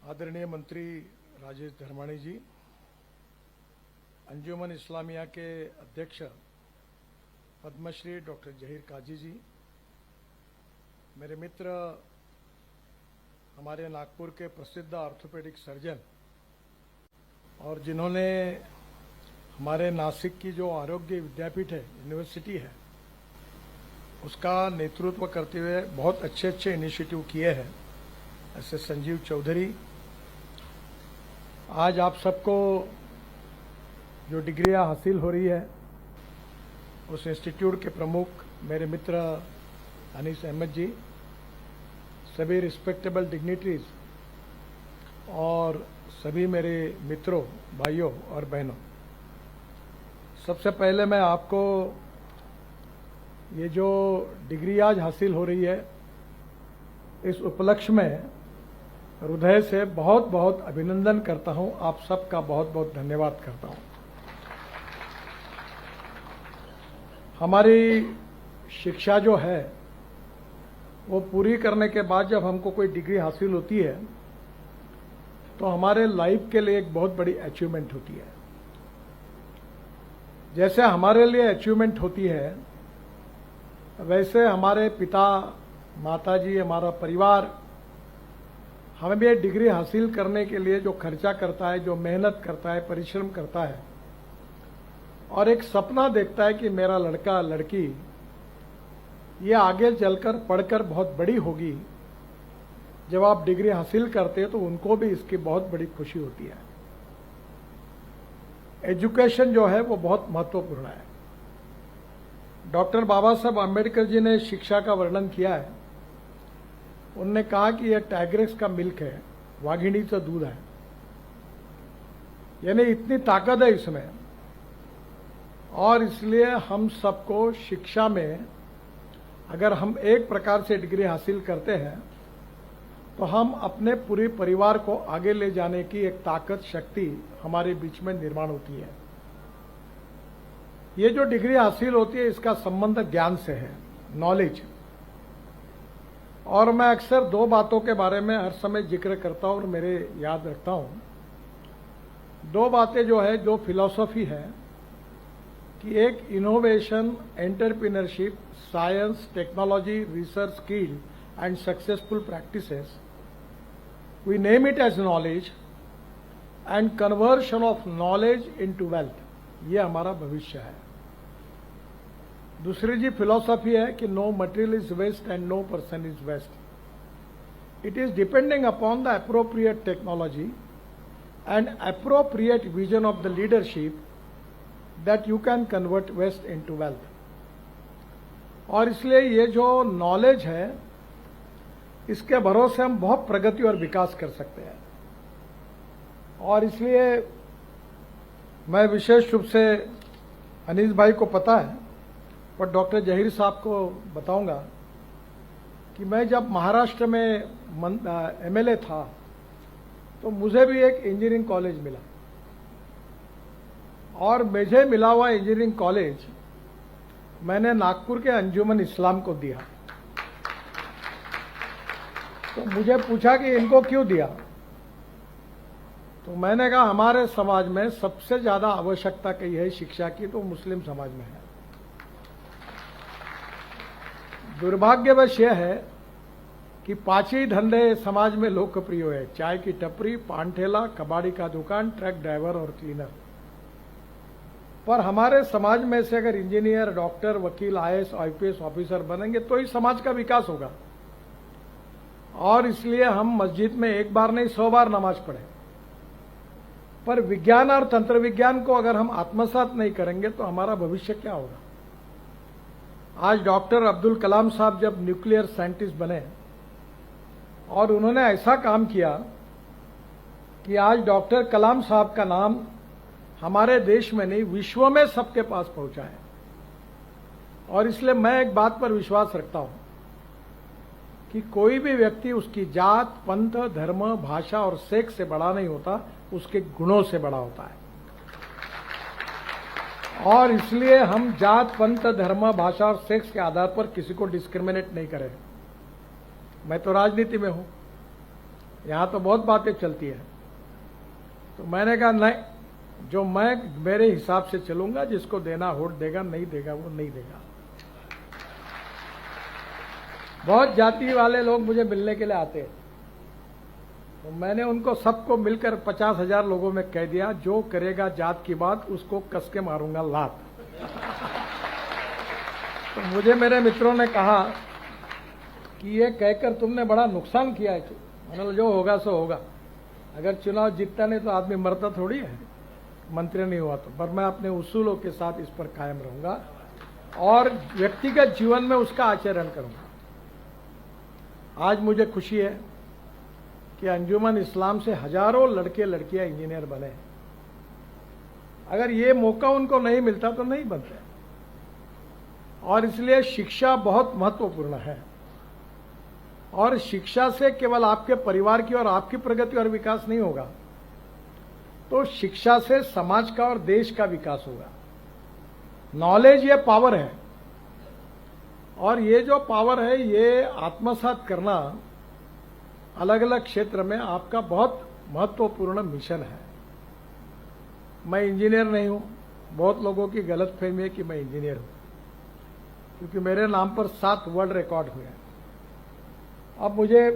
आदरणीय मंत्री राजेश धर्माणी जी, अंजुमन इस्लामिया के अध्यक्ष पद्मश्री डॉक्टर जहीर काजी जी, मेरे मित्र हमारे नागपुर के प्रसिद्ध ऑर्थोपेडिक सर्जन और जिन्होंने हमारे नासिक की जो आरोग्य विद्यापीठ है, यूनिवर्सिटी है, उसका नेतृत्व करते हुए बहुत अच्छे अच्छे इनिशिएटिव किए हैं, ऐसे संजीव चौधरी। आज आप सबको जो डिग्रियां हासिल हो रही है, उस इंस्टीट्यूट के प्रमुख मेरे मित्र अनीस अहमद जी, सभी रिस्पेक्टेबल डिग्निटरीज और सभी मेरे मित्रों, भाइयों और बहनों, सबसे पहले मैं आपको ये जो डिग्री आज हासिल हो रही है, इस उपलक्ष्य में हृदय से बहुत बहुत अभिनंदन करता हूं। आप सबका बहुत बहुत धन्यवाद करता हूं। हमारी शिक्षा जो है वो पूरी करने के बाद जब हमको कोई डिग्री हासिल होती है तो हमारे लाइफ के लिए एक बहुत बड़ी अचीवमेंट होती है। जैसे हमारे लिए अचीवमेंट होती है, वैसे हमारे पिता, माताजी, हमारा परिवार हमें भी डिग्री हासिल करने के लिए जो खर्चा करता है, जो मेहनत करता है, परिश्रम करता है और एक सपना देखता है कि मेरा लड़का लड़की ये आगे चलकर पढ़कर बहुत बड़ी होगी। जब आप डिग्री हासिल करते हैं तो उनको भी इसकी बहुत बड़ी खुशी होती है। एजुकेशन जो है वो बहुत महत्वपूर्ण है। डॉक्टर बाबा साहब आम्बेडकर जी ने शिक्षा का वर्णन किया है। उन्होंने कहा कि यह टाइग्रेस का मिल्क है, वाघिणीचं दूध है, यानी इतनी ताकत है इसमें। और इसलिए हम सबको शिक्षा में अगर हम एक प्रकार से डिग्री हासिल करते हैं तो हम अपने पूरे परिवार को आगे ले जाने की एक ताकत, शक्ति हमारे बीच में निर्माण होती है। ये जो डिग्री हासिल होती है इसका संबंध ज्ञान से है, नॉलेज। और मैं अक्सर दो बातों के बारे में हर समय जिक्र करता हूं और मेरे याद रखता हूं। दो बातें जो है, दो फिलॉसफी है कि एक innovation, entrepreneurship, science, technology, research, skill and successful practices, we name it as knowledge and conversion of knowledge into wealth. ये हमारा भविष्य है। दूसरी जी फिलॉसफी है कि no material is waste and no person is waste. It is depending upon the appropriate technology and appropriate vision of the leadership that you can convert waste into wealth. और इसलिए ये जो नॉलेज है, इसके भरोसे हम बहुत प्रगति और विकास कर सकते हैं। और इसलिए मैं विशेष रूप से अनीस भाई को पता है और डॉक्टर जहीर साहब को बताऊंगा कि मैं जब महाराष्ट्र में एमएलए था तो मुझे भी एक इंजीनियरिंग कॉलेज मिला और मुझे मिला हुआ इंजीनियरिंग कॉलेज मैंने नागपुर के अंजुमन इस्लाम को दिया। तो मुझे पूछा कि इनको क्यों दिया, तो मैंने कहा हमारे समाज में सबसे ज्यादा आवश्यकता कही है शिक्षा की तो मुस्लिम समाज में है। दुर्भाग्यवश यह है कि पांच ही धंधे समाज में लोकप्रिय है, चाय की टपरी, पान ठेला, कबाड़ी का दुकान, ट्रक ड्राइवर और क्लीनर। पर हमारे समाज में से अगर इंजीनियर, डॉक्टर, वकील, आईएएस, आईपीएस ऑफिसर बनेंगे तो ही समाज का विकास होगा। और इसलिए हम मस्जिद में एक बार नहीं 100 बार नमाज पढ़े, पर विज्ञान और तंत्र विज्ञान को अगर हम आत्मसात नहीं करेंगे तो हमारा भविष्य क्या होगा। आज डॉक्टर अब्दुल कलाम साहब जब न्यूक्लियर साइंटिस्ट बने और उन्होंने ऐसा काम किया कि आज डॉक्टर कलाम साहब का नाम हमारे देश में नहीं, विश्व में सबके पास पहुंचा है। और इसलिए मैं एक बात पर विश्वास रखता हूं कि कोई भी व्यक्ति उसकी जात, पंथ, धर्म, भाषा और सेक्स से बड़ा नहीं होता, उसके गुणों से बड़ा होता है। और इसलिए हम जात, पंथ, धर्म, भाषा और सेक्स के आधार पर किसी को डिस्क्रिमिनेट नहीं करें। मैं तो राजनीति में हूं, यहां तो बहुत बातें चलती है। तो मैंने कहा नहीं, जो मैं मेरे हिसाब से चलूंगा, जिसको देना वोट देगा, नहीं देगा वो नहीं देगा। बहुत जाति वाले लोग मुझे मिलने के लिए आते हैं, तो मैंने उनको सबको मिलकर 50,000 लोगों में कह दिया, जो करेगा जात की बात उसको कस के मारूंगा लात। तो मुझे मेरे मित्रों ने कहा कि ये कहकर तुमने बड़ा नुकसान किया है। मैंने बोला जो होगा सो होगा, अगर चुनाव जीतता नहीं तो आदमी मरता थोड़ी है, मंत्री नहीं हुआ तो। पर मैं अपने उसूलों के साथ इस पर कायम रहूंगा और व्यक्तिगत जीवन में उसका आचरण करूंगा। आज मुझे खुशी है कि अंजुमन इस्लाम से हजारों लड़के लड़कियां इंजीनियर बने। अगर ये मौका उनको नहीं मिलता तो नहीं बनते, और इसलिए शिक्षा बहुत महत्वपूर्ण है। और शिक्षा से केवल आपके परिवार की और आपकी प्रगति और विकास नहीं होगा, तो शिक्षा से समाज का और देश का विकास होगा। नॉलेज ये पावर है, और ये जो पावर है ये आत्मसात करना अलग अलग क्षेत्र में आपका बहुत महत्वपूर्ण मिशन है। मैं इंजीनियर नहीं हूं, बहुत लोगों की गलतफहमी है कि मैं इंजीनियर हूं, क्योंकि मेरे नाम पर 7 वर्ल्ड रिकॉर्ड हुए हैं। अब मुझे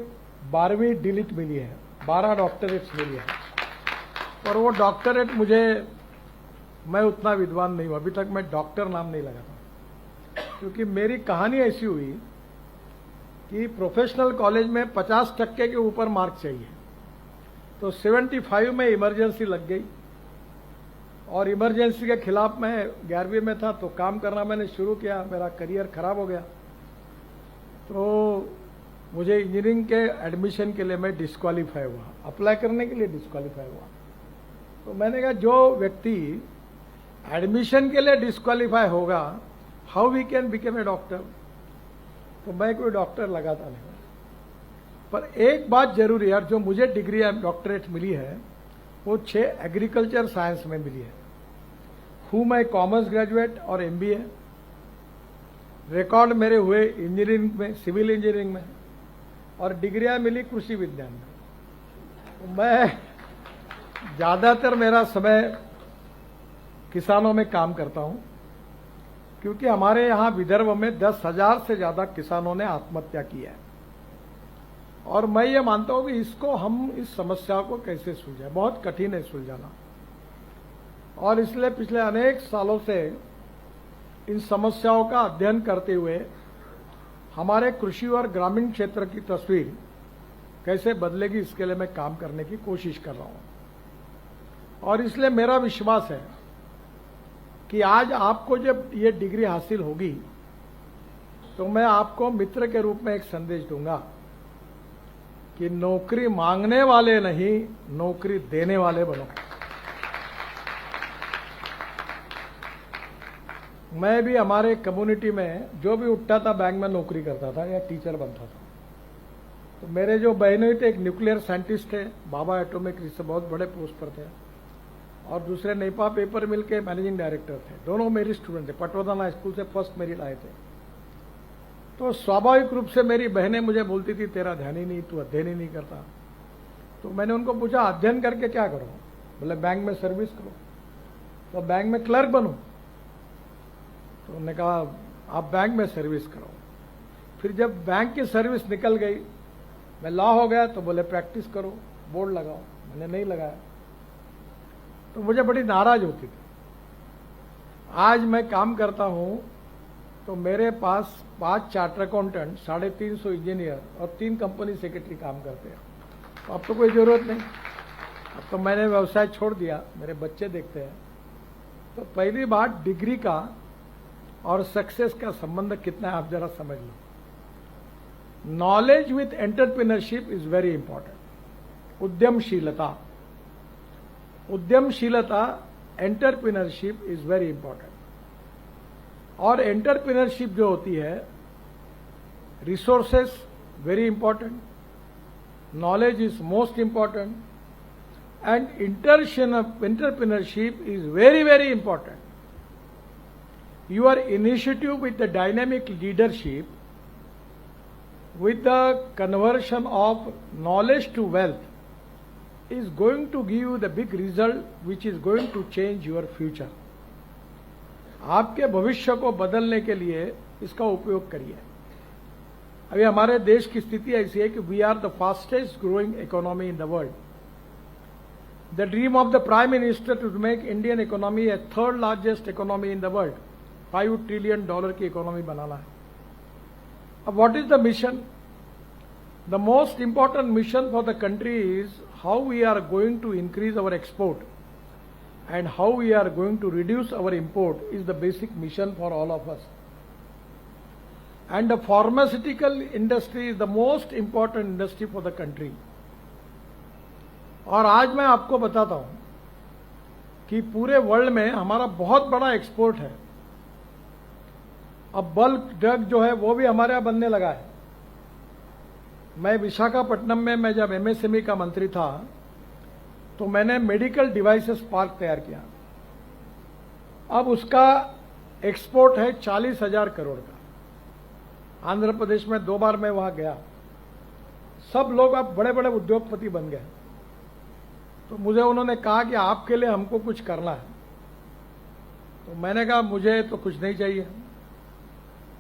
12वीं डिलीट मिली है, 12 डॉक्टरेट्स मिली है, और वो डॉक्टरेट मैं उतना विद्वान नहीं हूं, अभी तक मैं डॉक्टर नाम नहीं लगाता, क्योंकि मेरी कहानी ऐसी हुई कि प्रोफेशनल कॉलेज में 50% के ऊपर मार्क चाहिए, तो 75 में इमरजेंसी लग गई, और इमरजेंसी के खिलाफ मैं 11वीं में था, तो काम करना मैंने शुरू किया, मेरा करियर खराब हो गया। तो मुझे इंजीनियरिंग के एडमिशन के लिए मैं डिस्क्वालीफाई हुआ, अप्लाई करने के लिए डिस्क्वालीफाई हुआ। तो मैंने कहा जो व्यक्ति एडमिशन के लिए डिस्क्वालीफाई होगा, how we can become a doctor. तो मैं कोई डॉक्टर लगाता नहीं। पर एक बात जरूर यार, जो मुझे डिग्री डॉक्टरेट मिली है वो 6 एग्रीकल्चर साइंस में मिली है। हूं मैं कॉमर्स ग्रेजुएट और MBA, रिकॉर्ड मेरे हुए इंजीनियरिंग में, सिविल इंजीनियरिंग में, और डिग्रियां मिली कृषि विज्ञान में। तो मैं ज्यादातर मेरा समय किसानों में काम करता हूं, क्योंकि हमारे यहां विदर्भ में 10,000 से ज्यादा किसानों ने आत्महत्या की है, और मैं ये मानता हूं कि इसको हम इस समस्या को कैसे सुलझाएं, बहुत कठिन है सुलझाना। और इसलिए पिछले अनेक सालों से इन समस्याओं का अध्ययन करते हुए हमारे कृषि और ग्रामीण क्षेत्र की तस्वीर कैसे बदलेगी, इसके लिए मैं काम करने की कोशिश कर रहा हूं। और इसलिए मेरा विश्वास है कि आज आपको जब ये डिग्री हासिल होगी तो मैं आपको मित्र के रूप में एक संदेश दूंगा कि नौकरी मांगने वाले नहीं, नौकरी देने वाले बनो। मैं भी हमारे कम्युनिटी में जो भी उठता था बैंक में नौकरी करता था या टीचर बनता था। तो मेरे जो बहनों थे, एक न्यूक्लियर साइंटिस्ट थे, बाबा एटॉमिक रिसर्च, बहुत बड़े पोस्ट पर थे, और दूसरे नेपा पेपर मिल के मैनेजिंग डायरेक्टर थे। दोनों मेरी स्टूडेंट थे, पटवर्धन स्कूल से फर्स्ट मेरिट आए थे। तो स्वाभाविक रूप से मेरी बहनें मुझे बोलती थी तेरा ध्यान ही नहीं, तू अध्ययन ही नहीं करता। तो मैंने उनको पूछा अध्ययन करके क्या करो? बोले बैंक में सर्विस करो। तो बैंक में क्लर्क बनो। तो उन्होंने कहा आप बैंक में सर्विस करो। फिर जब बैंक की सर्विस निकल गई, मैं लॉ हो गया, तो बोले प्रैक्टिस करो, बोर्ड लगाओ। मैंने नहीं लगाया, तो मुझे बड़ी नाराज होती थी। आज मैं काम करता हूं तो मेरे पास 5 चार्टर अकाउंटेंट, 350 इंजीनियर और 3 कंपनी सेक्रेटरी काम करते हैं। तो अब तो कोई जरूरत नहीं, अब तो मैंने व्यवसाय छोड़ दिया, मेरे बच्चे देखते हैं। तो पहली बात, डिग्री का और सक्सेस का संबंध कितना है आप जरा समझ लो। Knowledge with entrepreneurship is very important. उद्यमशीलता एंटरप्रेन्योरशिप इज वेरी इंपॉर्टेंट। और एंटरप्रेन्योरशिप जो होती है, resources very important, knowledge is most important, and entrepreneurship is very very important. Your initiative with the dynamic leadership with the conversion of knowledge to wealth is going to give you the big result which is going to change your future. आपके भविष्य को बदलने के लिए इसका उपयोग करिए. अभी हमारे देश की स्थिति ऐसी है कि we are the fastest growing economy in the world. The dream of the prime minister to make Indian economy a third largest economy in the world, $5 trillion की इकोनॉमी बनाना है. अब what is the mission? The most important mission for the country is how we are going to increase our export and how we are going to reduce our import is the basic mission for all of us. And the pharmaceutical industry is the most important industry for the country. और आज मैं आपको बताता हूं कि पूरे world में हमारा बहुत बड़ा एक्सपोर्ट है. अब बल्क ड्रग जो है वो भी हमारे यहां बनने लगा है. मैं विशाखापट्टनम में मैं जब एमएसएमई का मंत्री था तो मैंने मेडिकल डिवाइसेस पार्क तैयार किया. अब उसका एक्सपोर्ट है 40,000 करोड़ का. आंध्र प्रदेश में 2 बार मैं वहां गया. सब लोग अब बड़े बड़े उद्योगपति बन गए. तो मुझे उन्होंने कहा कि आपके लिए हमको कुछ करना है. तो मैंने कहा मुझे तो कुछ नहीं चाहिए.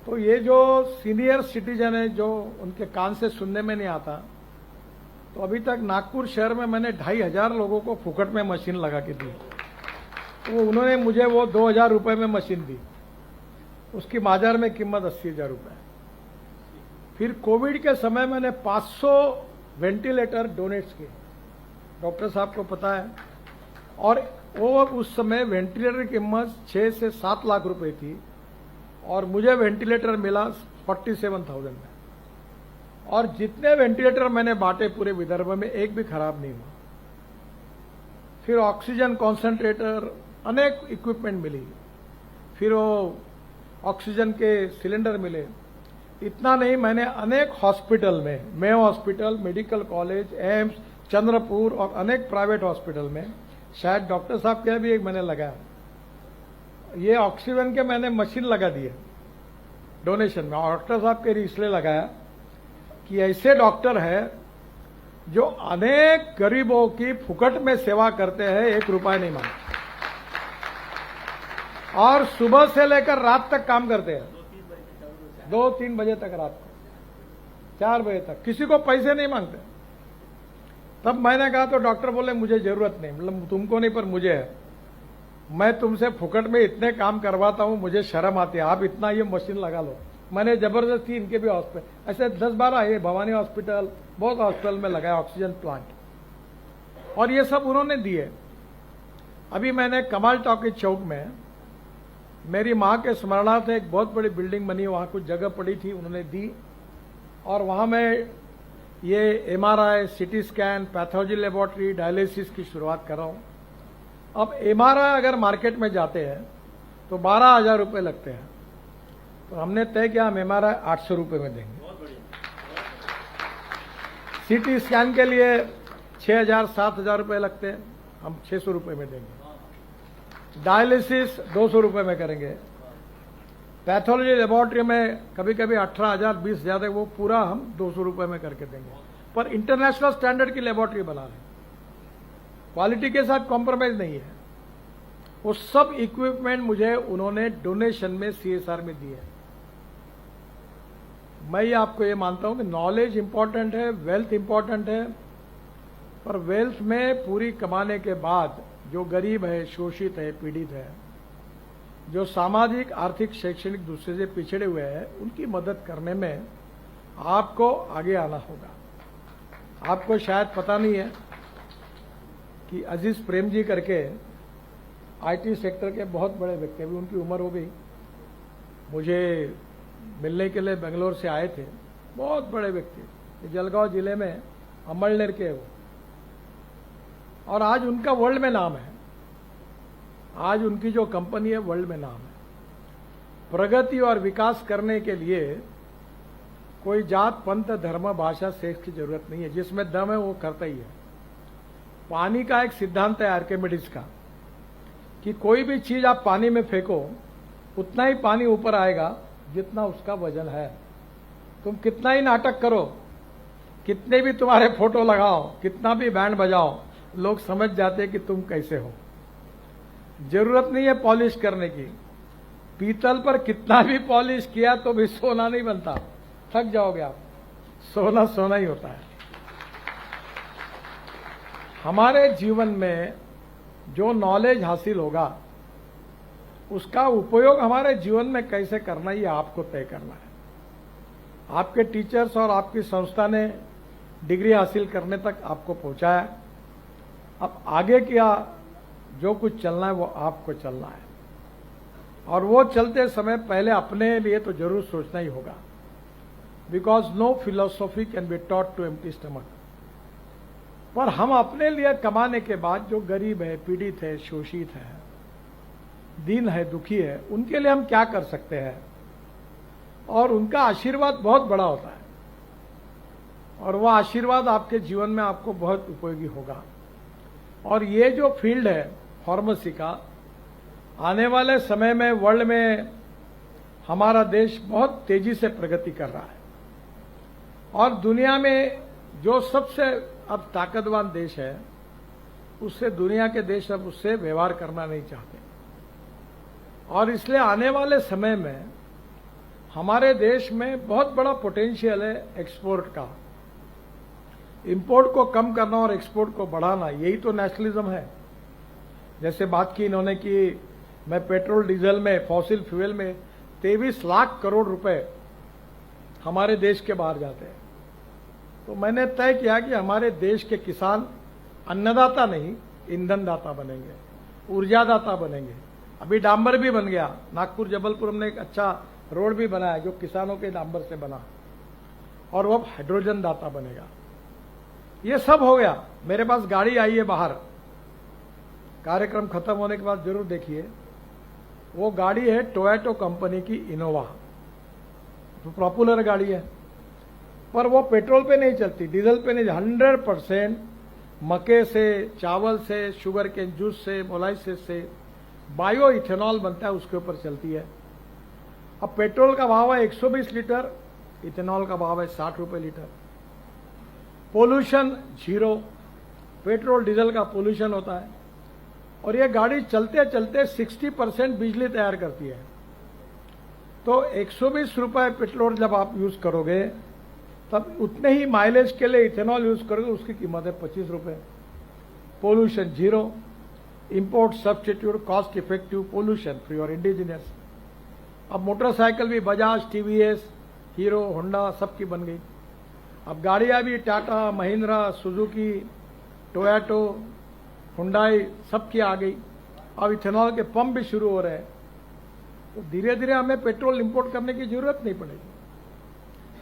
तो ये जो सीनियर सिटीजन है जो उनके कान से सुनने में नहीं आता, तो अभी तक नागपुर शहर में मैंने 2,500 लोगों को फुकट में मशीन लगा के दी. तो उन्होंने मुझे वो 2,000 रुपए में मशीन दी. उसकी बाजार में कीमत 80,000 रुपए. फिर कोविड के समय मैंने 500 वेंटिलेटर डोनेट्स किए. डॉक्टर साहब को पता है. और वो उस समय वेंटिलेटर की कीमत 6 से 7 लाख रुपए थी और मुझे वेंटिलेटर मिला 47,000 में. और जितने वेंटिलेटर मैंने बांटे पूरे विदर्भ में एक भी खराब नहीं हुआ. फिर ऑक्सीजन कॉन्सेंट्रेटर, अनेक इक्विपमेंट मिली. फिर वो ऑक्सीजन के सिलेंडर मिले. इतना नहीं, मैंने अनेक हॉस्पिटल में, Mayo hospital, medical college, AIIMS, Chandrapur और अनेक प्राइवेट हॉस्पिटल में, शायद डॉक्टर साहब के भी एक मैंने लगाया. ये ऑक्सीजन के मैंने मशीन लगा दिए डोनेशन में. डॉक्टर साहब के इसलिए लगाया कि ऐसे डॉक्टर है जो अनेक गरीबों की फुकट में सेवा करते हैं, 1 रुपया नहीं मांगते. और सुबह से लेकर रात तक काम करते हैं. 2-3 बजे तक, रात को 4 बजे तक. किसी को पैसे नहीं मांगते. तब मैंने कहा तो डॉक्टर बोले मुझे जरूरत नहीं. मतलब तुमको नहीं पर मुझे है. मैं तुमसे फुकट में इतने काम करवाता हूं, मुझे शर्म आती है. आप इतना ये मशीन लगा लो. मैंने जबरदस्ती इनके भी हॉस्पिटल ऐसे 10-12 ये भवानी हॉस्पिटल, बहुत हॉस्पिटल में लगाया ऑक्सीजन प्लांट. और ये सब उन्होंने दिए. अभी मैंने कमाल टॉकीज चौक में मेरी मां के स्मरणार्थ एक बहुत बड़ी बिल्डिंग बनी. वहां कुछ जगह पड़ी थी, उन्होंने दी. और वहां मैं ये MRI, CT scan, pathology laboratory, dialysis की शुरुआत कर रहा हूं. अब MRI अगर मार्केट में जाते हैं तो 12,000 रुपए लगते हैं. तो हमने तय किया हम MRI 800 रुपए में देंगे. CT स्कैन के लिए 6,000-7,000 रुपए लगते हैं, हम 600 रुपए में देंगे. डायलिसिस 200 रुपए में करेंगे. पैथोलॉजी लेबोरेटरी में कभी कभी 18,000, 20,000, वो पूरा हम 200 रुपए में करके देंगे. पर इंटरनेशनल स्टैंडर्ड की लेबोरेटरी बना रहे. क्वालिटी के साथ कॉम्प्रोमाइज नहीं है. वो सब इक्विपमेंट मुझे उन्होंने डोनेशन में CSR में दिए. मैं आपको ये मानता हूं कि नॉलेज इंपॉर्टेंट है, वेल्थ इंपॉर्टेंट है. पर वेल्थ में पूरी कमाने के बाद जो गरीब है, शोषित है, पीड़ित है, जो सामाजिक, आर्थिक, शैक्षणिक दूसरे से पिछड़े हुए हैं, उनकी मदद करने में आपको आगे आना होगा. आपको शायद पता नहीं है कि अजीज प्रेम जी करके IT सेक्टर के बहुत बड़े व्यक्ति, अभी उनकी उम्र हो गई, मुझे मिलने के लिए बेंगलोर से आए थे. बहुत बड़े व्यक्ति, जलगांव जिले में अमलनेर के वो. और आज उनका वर्ल्ड में नाम है. आज उनकी जो कंपनी है वर्ल्ड में नाम है. प्रगति और विकास करने के लिए कोई जात, पंथ, धर्म, भाषा, सेक्स की जरूरत नहीं है. जिसमें दम है वो करता ही है. पानी का एक सिद्धांत है आर्किमिडीज का कि कोई भी चीज आप पानी में फेंको उतना ही पानी ऊपर आएगा जितना उसका वजन है. तुम कितना ही नाटक करो, कितने भी तुम्हारे फोटो लगाओ, कितना भी बैंड बजाओ, लोग समझ जाते कि तुम कैसे हो। जरूरत नहीं है पॉलिश करने की। पीतल पर कितना भी पॉलिश किया तो भी सोना नहीं बनता, थक जाओगे आप। सोना सोना ही होता है। हमारे जीवन में जो नॉलेज हासिल होगा उसका उपयोग हमारे जीवन में कैसे करना, ये आपको तय करना है। आपके टीचर्स और आपकी संस्था ने डिग्री हासिल करने तक आपको पहुंचाया। अब आगे क्या जो कुछ चलना है वो आपको चलना है, और वो चलते समय पहले अपने लिए तो जरूर सोचना ही होगा। Because no philosophy can be taught to empty stomach. पर हम अपने लिए कमाने के बाद जो गरीब है, पीड़ित है, शोषित है, दीन है, दुखी है, उनके लिए हम क्या कर सकते हैं, और उनका आशीर्वाद बहुत बड़ा होता है, और वह आशीर्वाद आपके जीवन में आपको बहुत उपयोगी होगा। और ये जो फील्ड है फार्मेसी का, आने वाले समय में वर्ल्ड में हमारा देश बहुत तेजी से प्रगति कर रहा है, और दुनिया में जो सबसे अब ताकतवान देश है उससे दुनिया के देश अब उससे व्यवहार करना नहीं चाहते। और इसलिए आने वाले समय में हमारे देश में बहुत बड़ा पोटेंशियल है एक्सपोर्ट का। इंपोर्ट को कम करना और एक्सपोर्ट को बढ़ाना, यही तो नेशनलिज्म है। जैसे बात की इन्होंने कि मैं पेट्रोल डीजल में, फॉसिल फ्यूल में 23 लाख करोड़ रुपए हमारे देश के बाहर जाते हैं। तो मैंने तय किया कि हमारे देश के किसान अन्नदाता नहीं, ईंधनदाता बनेंगे, ऊर्जादाता बनेंगे। अभी डांबर भी बन गया, नागपुर जबलपुर हमने एक अच्छा रोड भी बनाया जो किसानों के डांबर से बना, और वो हाइड्रोजन दाता बनेगा। ये सब हो गया। मेरे पास गाड़ी आई है बाहर, कार्यक्रम खत्म होने के बाद जरूर देखिए। वो गाड़ी है टोयोटा कंपनी की इनोवा, तो पॉपुलर गाड़ी है, पर वो पेट्रोल पे नहीं चलती, डीजल पे नहीं। 100% मक्के से, चावल से, शुगर केन जूस से, मोलाइसिस से बायो इथेनॉल बनता है, उसके ऊपर चलती है। अब पेट्रोल का भाव है 120 लीटर, इथेनॉल का भाव है 60 रुपए litre. Pollution zero, petrol diesel का पोल्यूशन होता है, और ये गाड़ी चलते चलते 60% बिजली तैयार करती है। तो 120 रुपए पेट्रोल जब आप यूज करोगे तब उतने ही माइलेज के लिए इथेनॉल यूज करोगे, उसकी कीमत है 25 रुपए। Pollution zero, import substitute, cost effective, pollution free और इंडिजिनियस। अब मोटरसाइकिल भी बजाज, टीवीएस, हीरो, होंडा सबकी बन गई। अब गाड़ियां भी Tata, Mahindra, Suzuki, Toyota, Hyundai सबकी आ गई। अब इथेनॉल के पंप भी शुरू हो रहे हैं। तो धीरे धीरे हमें पेट्रोल इंपोर्ट करने की जरूरत नहीं पड़ेगी।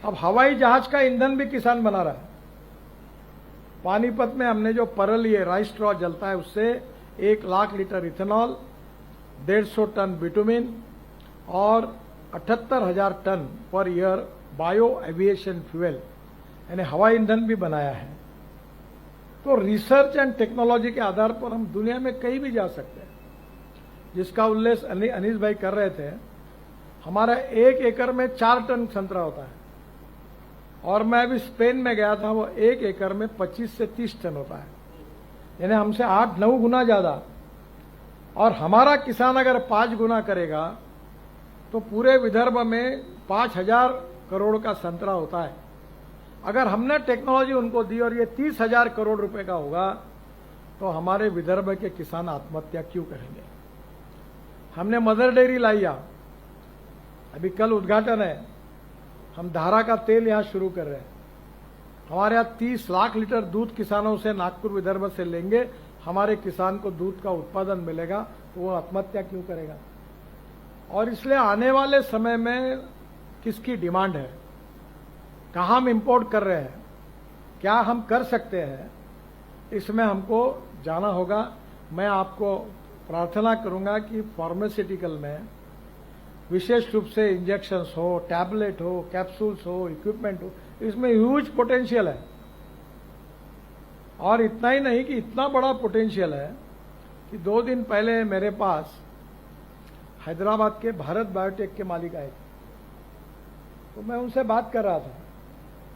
अब हवाई जहाज का ईंधन भी किसान बना रहा है। पानीपत में हमने जो परल, ये राइस स्ट्रॉ जलता है, उससे 1 lakh litre ethanol, 150 tonne bitumen और 78,000 ton per year bio aviation fuel यानी हवाई ईंधन भी बनाया है। तो रिसर्च एंड टेक्नोलॉजी के आधार पर हम दुनिया में कहीं भी जा सकते हैं, जिसका उल्लेख अनीस भाई कर रहे थे। हमारा 1 एकड़ में 4 टन संतरा होता है, और मैं अभी स्पेन में गया था, वो 1 एकड़ में 25 से 30 टन होता है, यानी हमसे 8-9 गुना ज्यादा। और हमारा किसान अगर 5 गुना करेगा तो पूरे विदर्भ में 5,000 करोड़ का संतरा होता है। अगर हमने टेक्नोलॉजी उनको दी और ये 30,000 करोड़ रुपए का होगा, तो हमारे विदर्भ के किसान आत्महत्या क्यों करेंगे। हमने मदर डेयरी लाइया, अभी कल उद्घाटन है। हम धारा का तेल यहां शुरू कर रहे हैं। हमारे यहां 30 लाख लीटर दूध किसानों से नागपुर विदर्भ से लेंगे, हमारे किसान को दूध का उत्पादन मिलेगा, तो वो आत्महत्या क्यों करेगा। और इसलिए आने वाले समय में किसकी डिमांड है, कहां हम इंपोर्ट कर रहे हैं, क्या हम कर सकते हैं, इसमें हमको जाना होगा। मैं आपको प्रार्थना करूंगा कि फार्मास्यूटिकल में विशेष रूप से इंजेक्शंस हो, टैबलेट हो, कैप्सूल्स हो, इक्विपमेंट हो, इसमें ह्यूज पोटेंशियल है। और इतना ही नहीं कि इतना बड़ा पोटेंशियल है कि 2 दिन पहले मेरे पास हैदराबाद के भारत बायोटेक के मालिक आए थे। तो मैं उनसे बात कर रहा था,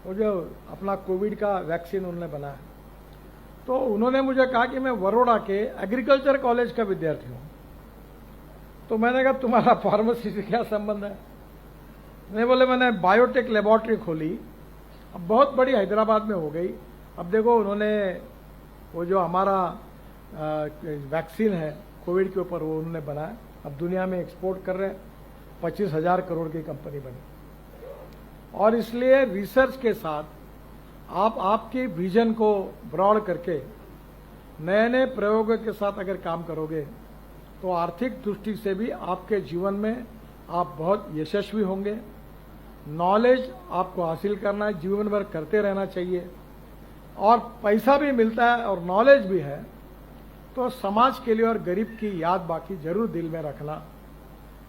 वो जो अपना कोविड का वैक्सीन उन्होंने बनाया, तो उन्होंने मुझे कहा कि मैं बड़ौदा के एग्रीकल्चर कॉलेज का विद्यार्थी हूँ। तो मैंने कहा तुम्हारा फार्मेसी से क्या संबंध है? नहीं, बोले मैंने बायोटेक लेबोरेटरी खोली, अब बहुत बड़ी हैदराबाद में हो गई। अब देखो उन्होंने वो जो हमारा वैक्सीन है कोविड के ऊपर, वो उन्होंने बनाया, अब दुनिया में एक्सपोर्ट कर रहे हैं, 25,000 करोड़ की कंपनी बनी। और इसलिए रिसर्च के साथ आप आपकी विजन को ब्रॉड करके नए नए प्रयोगों के साथ अगर काम करोगे तो आर्थिक दृष्टि से भी आपके जीवन में आप बहुत यशस्वी होंगे। नॉलेज आपको हासिल करना है, जीवन भर करते रहना चाहिए, और पैसा भी मिलता है और नॉलेज भी है, तो समाज के लिए और गरीब की याद बाकी जरूर दिल में रखना।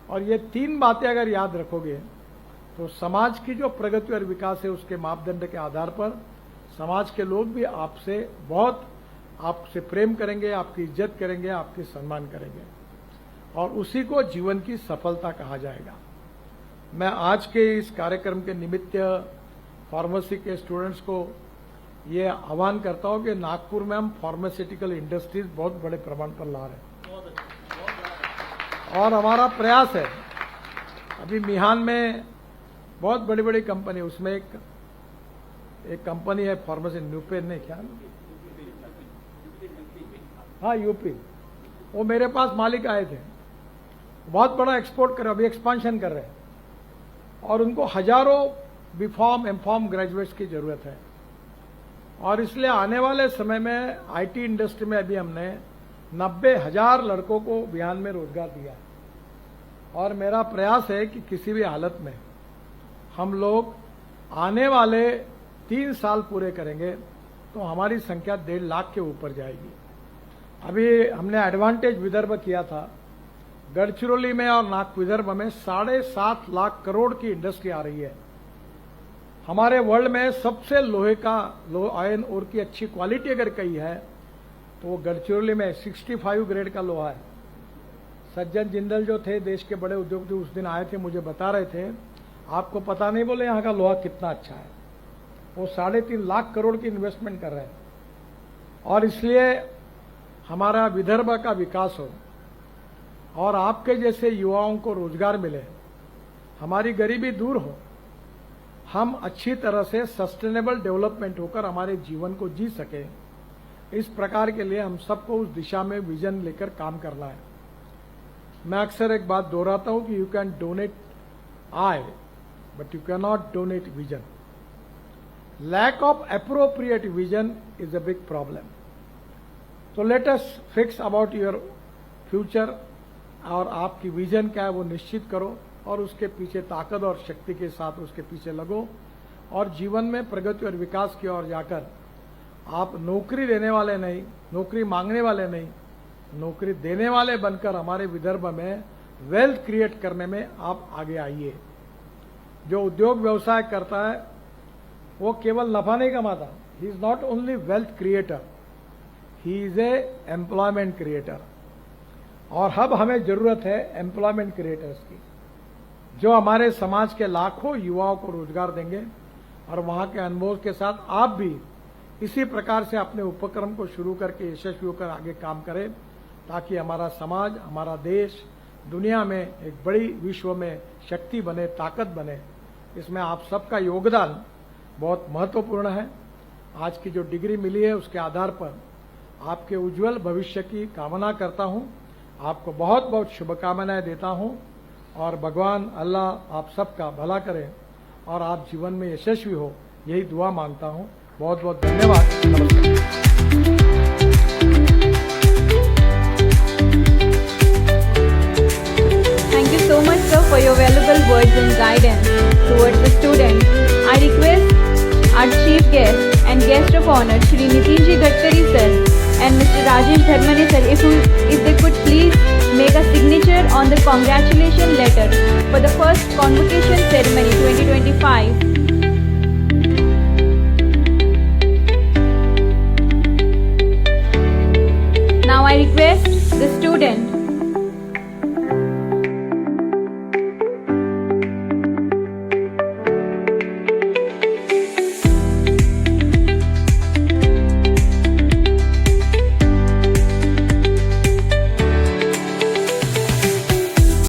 और ये 3 बातें अगर याद रखोगे तो समाज की जो प्रगति और विकास है उसके मापदंड के आधार पर समाज के लोग भी आपसे बहुत आपसे प्रेम करेंगे, आपकी इज्जत करेंगे, आपकी सम्मान करेंगे, और उसी को जीवन की सफलता कहा जाएगा। मैं आज के इस कार्यक्रम के निमित्त फार्मेसी के स्टूडेंट्स को ये आह्वान करता हूं कि नागपुर में हम फार्मास्यूटिकल इंडस्ट्रीज बहुत बड़े प्रमाण पर ला रहे हैं, और हमारा प्रयास है। अभी मिहान में बहुत बड़ी बड़ी कंपनी, उसमें एक कंपनी है फार्मेसी, न्यूपेन ने क्या, हाँ यूपी, वो मेरे पास मालिक आए थे, बहुत बड़ा एक्सपोर्ट कर रहे, अभी एक्सपांशन कर रहे हैं, और उनको हजारों बीफॉर्म एमफॉर्म ग्रेजुएट्स की जरूरत है। और इसलिए आने वाले समय में आईटी इंडस्ट्री में अभी हमने 90,000 लड़कों को बिहार में रोजगार दिया है, और मेरा प्रयास है कि किसी भी हालत में हम लोग आने वाले 3 साल पूरे करेंगे तो हमारी संख्या 1.5 लाख के ऊपर जाएगी। अभी हमने एडवांटेज विदर्भ किया था, गढ़चिरौली में और नागपुर विदर्भ में 7.5 लाख करोड़ की इंडस्ट्री आ रही है। हमारे वर्ल्ड में सबसे लोहे का आयरन ओर की अच्छी क्वालिटी अगर कही है तो वो गढ़चिरौली में 65 ग्रेड का लोहा है। सज्जन जिंदल जो थे देश के बड़े उद्योगपति, उस दिन आए थे, मुझे बता रहे थे आपको पता नहीं, बोले यहाँ का लोहा कितना अच्छा है। वो 3.5 लाख करोड़ की इन्वेस्टमेंट कर रहे हैं, और इसलिए हमारा विदर्भ का विकास हो और आपके जैसे युवाओं को रोजगार मिले, हमारी गरीबी दूर हो, हम अच्छी तरह से सस्टेनेबल डेवलपमेंट होकर हमारे जीवन को जी सके, इस प्रकार के लिए हम सबको उस दिशा में विजन लेकर काम करना है। मैं अक्सर एक बात दोहराता हूं कि you can donate eye but you can not donate vision. Lack of appropriate vision is a big problem. तो let us fix about your future, और आपकी विजन क्या है वो निश्चित करो, और उसके पीछे ताकत और शक्ति के साथ उसके पीछे लगो, और जीवन में प्रगति और विकास की ओर जाकर आप नौकरी देने वाले नहीं, नौकरी मांगने वाले नहीं, नौकरी देने वाले बनकर हमारे विदर्भ में वेल्थ क्रिएट करने में आप आगे आइए। जो उद्योग व्यवसाय करता है वो केवल नफा नहीं कमाता, he is not only wealth creator, he is a employment creator. और अब हमें जरूरत है एम्प्लॉयमेंट क्रिएटर्स की, जो हमारे समाज के लाखों युवाओं को रोजगार देंगे, और वहां के अनुभव के साथ आप भी इसी प्रकार से अपने उपक्रम को शुरू करके यशस्वी होकर आगे काम करें, ताकि हमारा समाज, हमारा देश दुनिया में एक बड़ी विश्व में शक्ति बने, ताकत बने। इसमें आप सबका योगदान बहुत महत्वपूर्ण है। आज की जो डिग्री मिली है उसके आधार पर आपके उज्जवल भविष्य की कामना करता हूं। आपको बहुत बहुत शुभकामनाएं देता हूं, और भगवान अल्लाह आप सबका भला करे और आप जीवन में यशस्वी हो, यही दुआ मांगता हूं। बहुत बहुत धन्यवाद। नमस्कार। Thank you so much, sir, for your valuable words and guidance towards the students. I request our chief guest and guest of honor, Shri Nitinji Gadkari sir and Mr. Rajesh Dharmane sir, if they could please make a signature on the congratulation letter for the first convocation ceremony 2025. Now I request the student